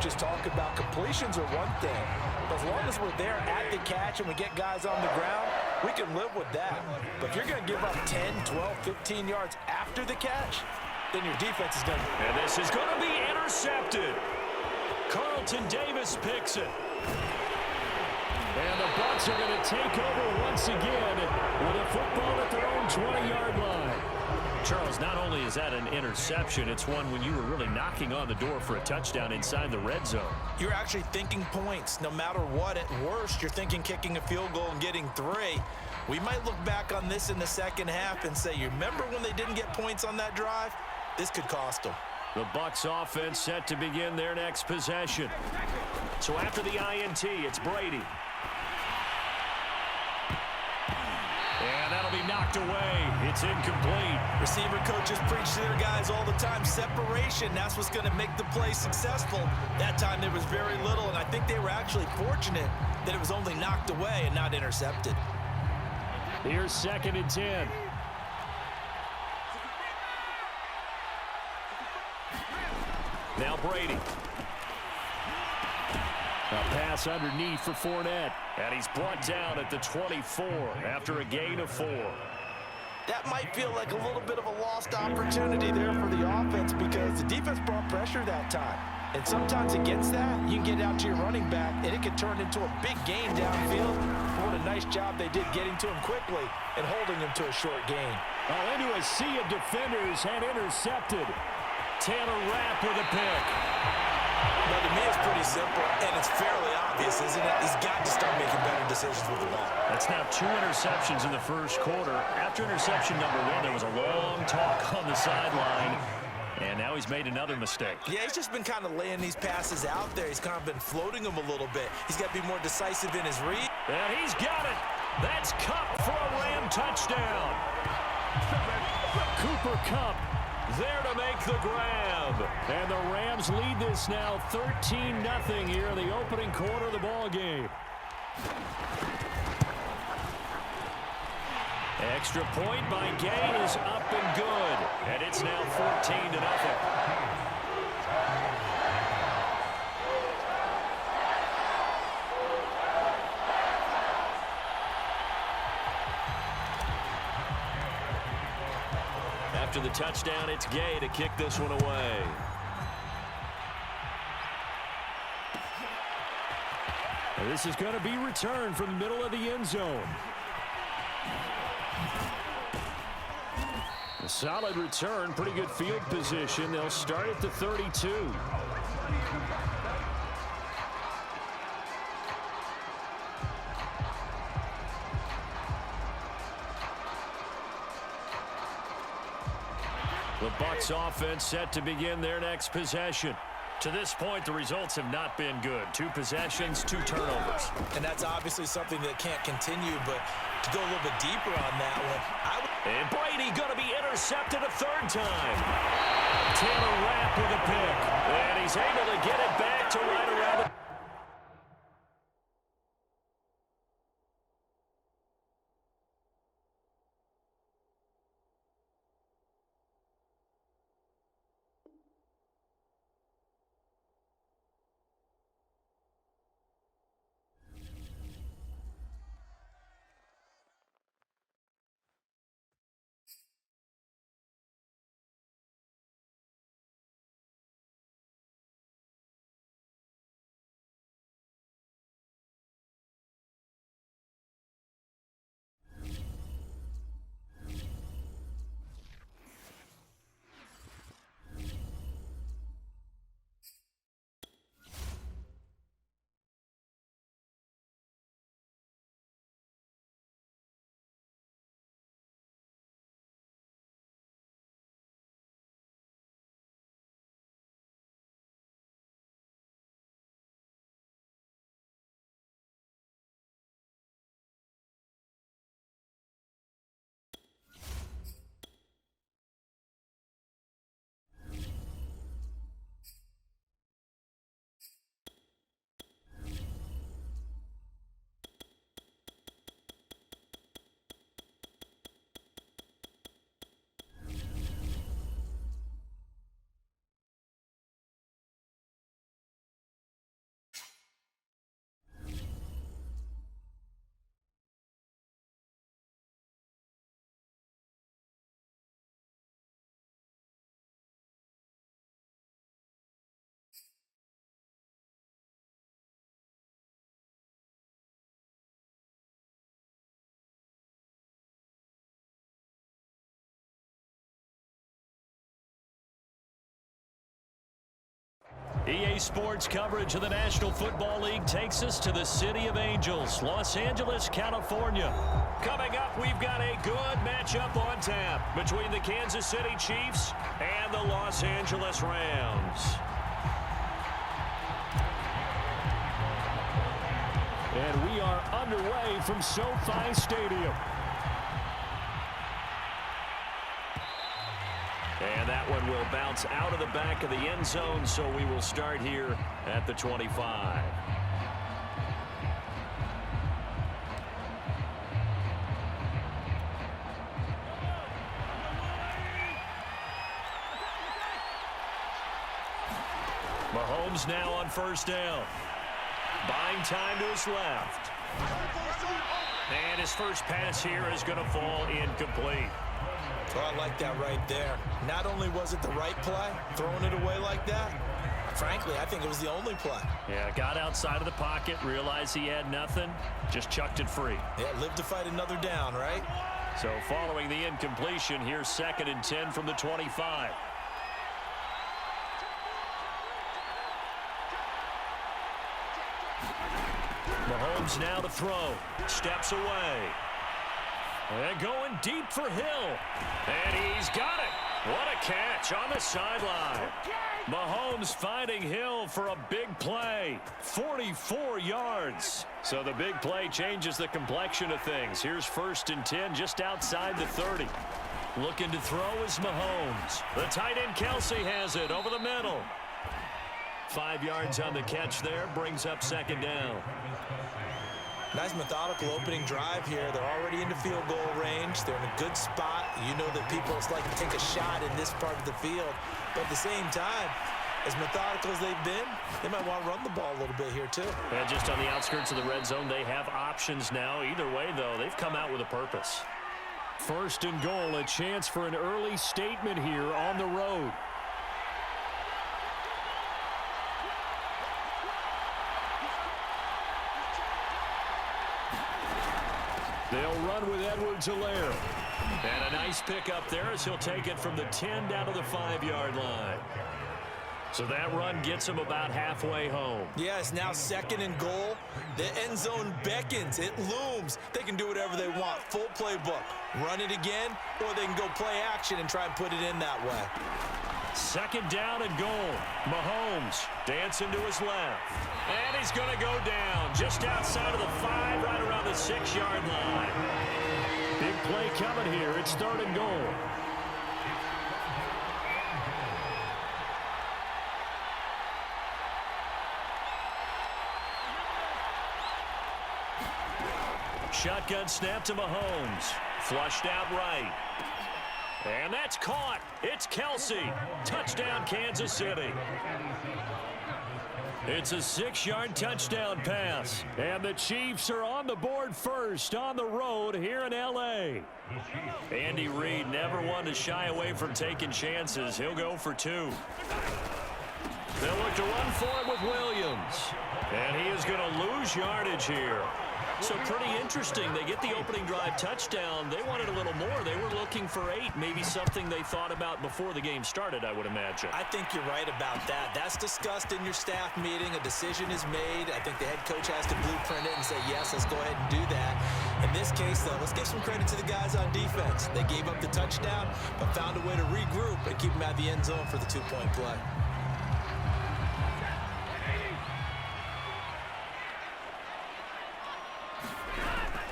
coaches talk about completions are one thing. But as long as we're there at the catch and we get guys on the ground, we can live with that. But if you're going to give up 10, 12, 15 yards after the catch, then your defense is going to... And this is going to be intercepted. Carlton Davis picks it. And the Bucs are going to take over once again with a football at their own 20-yard line. Charles, not only is that an interception, it's one when you were really knocking on the door for a touchdown inside the red zone. You're actually thinking points. No matter what, at worst, you're thinking kicking a field goal and getting 3. We might look back on this in the second half and say, you remember when they didn't get points on that drive? This could cost them. The Bucs offense set to begin their next possession. So after the INT, it's Brady. And that'll be knocked away. It's incomplete. Receiver coaches preach to their guys all the time. Separation, that's what's going to make the play successful. That time there was very little, and I think they were actually fortunate that it was only knocked away and not intercepted. Here's 2nd and 10. Now Brady. A pass underneath for Fournette. And he's brought down at the 24 after a gain of 4. That might feel like a little bit of a lost opportunity there for the offense because the defense brought pressure that time. And sometimes against that, you can get out to your running back, and it can turn into a big gain downfield. What a nice job they did getting to him quickly and holding him to a short gain. Oh, into a sea of defenders and intercepted. Taylor Rapp with a pick. Well, to me, it's pretty simple, and it's fairly obvious, isn't it? He's got to start making better decisions with the ball. That's now 2 interceptions in the first quarter. After interception number 1, there was a long talk on the sideline, and now he's made another mistake. Yeah, he's just been kind of laying these passes out there. He's kind of been floating them a little bit. He's got to be more decisive in his read. And he's got it. That's Kupp for a Ram touchdown. Cooper Kupp there to make the grab. And the Rams lead this now 13-0 here in the opening quarter of the ball game. Extra point by Gay is up and good. And it's now 14-0. After the touchdown, it's Gay to kick this one away. And this is going to be returned from the middle of the end zone. A solid return, pretty good field position. They'll start at the 32. The Bucs offense set to begin their next possession. To this point, the results have not been good. 2 possessions, 2 turnovers. And that's obviously something that can't continue, but to go a little bit deeper on that one, and Brady going to be intercepted a 3rd time. Taylor Rapp with a pick. And he's able to get it back to right around the EA Sports coverage of the National Football League takes us to the City of Angels, Los Angeles, California. Coming up, we've got a good matchup on tap between the Kansas City Chiefs and the Los Angeles Rams. And we are underway from SoFi Stadium. And that one will bounce out of the back of the end zone, so we will start here at the 25. Mahomes now on first down. Buying time to his left. And his first pass here is going to fall incomplete. Well, I like that right there. Not only was it the right play, throwing it away like that, frankly, I think it was the only play. Yeah, got outside of the pocket, realized he had nothing, just chucked it free. Yeah, live to fight another down, right? So following the incompletion, here's 2nd and 10 from the 25. Mahomes now to throw. Steps away. And going deep for Hill. And he's got it. What a catch on the sideline. Mahomes finding Hill for a big play. 44 yards. So the big play changes the complexion of things. Here's 1st and 10 just outside the 30. Looking to throw is Mahomes. The tight end Kelsey has it over the middle. 5 yards on the catch there. Brings up 2nd down. Nice methodical opening drive here. They're already into field goal range. They're in a good spot. You know that people like to take a shot in this part of the field. But at the same time, as methodical as they've been, they might want to run the ball a little bit here too. And just on the outskirts of the red zone, they have options now. Either way, though, they've come out with a purpose. 1st and goal, a chance for an early statement here on the road. They'll run with Edwards-Helaire. And a nice pickup there as he'll take it from the 10 down to the 5-yard line. So that run gets him about halfway home. Yeah, it's now 2nd and goal. The end zone beckons. It looms. They can do whatever they want. Full playbook. Run it again, or they can go play action and try and put it in that way. 2nd down and goal. Mahomes dancing to his left. And he's going to go down just outside of the 5, right around the 6-yard line. Big play coming here. It's 3rd and goal. Shotgun snap to Mahomes. Flushed out right. And that's caught. It's Kelsey. Touchdown, Kansas City. It's a 6-yard touchdown pass. And the Chiefs are on the board first on the road here in L.A. Andy Reid never one to shy away from taking chances. He'll go for 2. They'll look to run for it with Williams. And he is going to lose yardage here. So pretty interesting. They get the opening drive touchdown. They wanted a little more. They were looking for 8, maybe something they thought about before the game started, I would imagine. I think you're right about that. That's discussed in your staff meeting. A decision is made. I think the head coach has to blueprint it and say, yes, let's go ahead and do that. In this case, though, let's give some credit to the guys on defense. They gave up the touchdown, but found a way to regroup and keep them at the end zone for the 2-point play.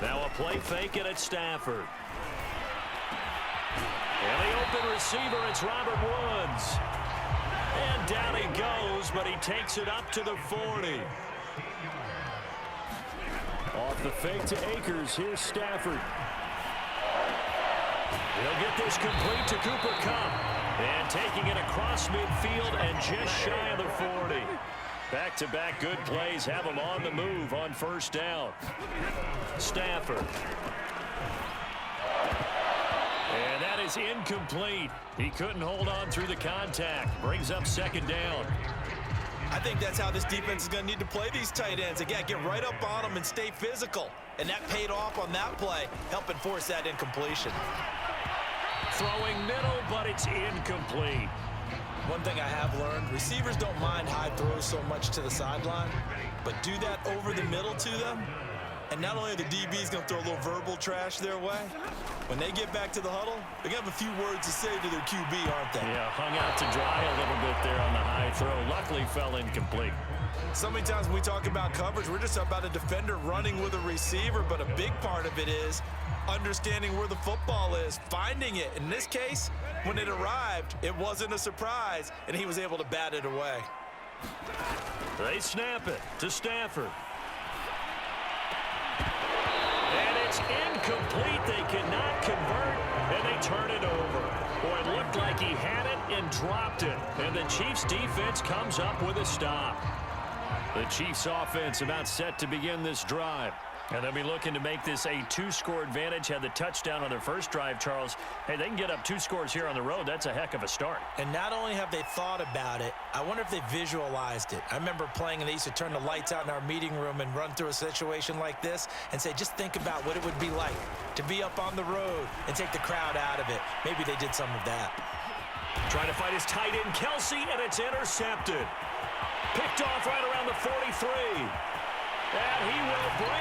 Now a play fake it at Stafford. And the open receiver, it's Robert Woods. And down he goes, but he takes it up to the 40. Off the fake to Akers, here's Stafford. He'll get this complete to Cooper Kupp. And taking it across midfield and just shy of the 40. Back-to-back good plays have him on the move on 1st down. Stafford. And that is incomplete. He couldn't hold on through the contact. Brings up 2nd down. I think that's how this defense is going to need to play these tight ends. Again, get right up on them and stay physical. And that paid off on that play, helping force that incompletion. Throwing middle, but it's incomplete. One thing I have learned, receivers don't mind high throws so much to the sideline, but do that over the middle to them, and not only are the DBs going to throw a little verbal trash their way, when they get back to the huddle, they're going to have a few words to say to their QB, aren't they? Yeah, hung out to dry a little bit there on the high throw. Luckily fell incomplete. So many times when we talk about coverage, we're just about a defender running with a receiver, but a big part of it is understanding where the football is, finding it. In this case, when it arrived, it wasn't a surprise, and he was able to bat it away. They snap it to Stafford. And it's incomplete. They cannot convert, and they turn it over. Boy, it looked like he had it and dropped it. And the Chiefs' defense comes up with a stop. The Chiefs' offense about set to begin this drive. And they'll be looking to make this a two-score advantage. Had the touchdown on their first drive, Charles. Hey, they can get up 2 scores here on the road. That's a heck of a start. And not only have they thought about it, I wonder if they visualized it. I remember playing, and they used to turn the lights out in our meeting room and run through a situation like this and say, just think about what it would be like to be up on the road and take the crowd out of it. Maybe they did some of that. Trying to fight his tight end, Kelsey, and it's intercepted. Picked off right around the 43. And he will bring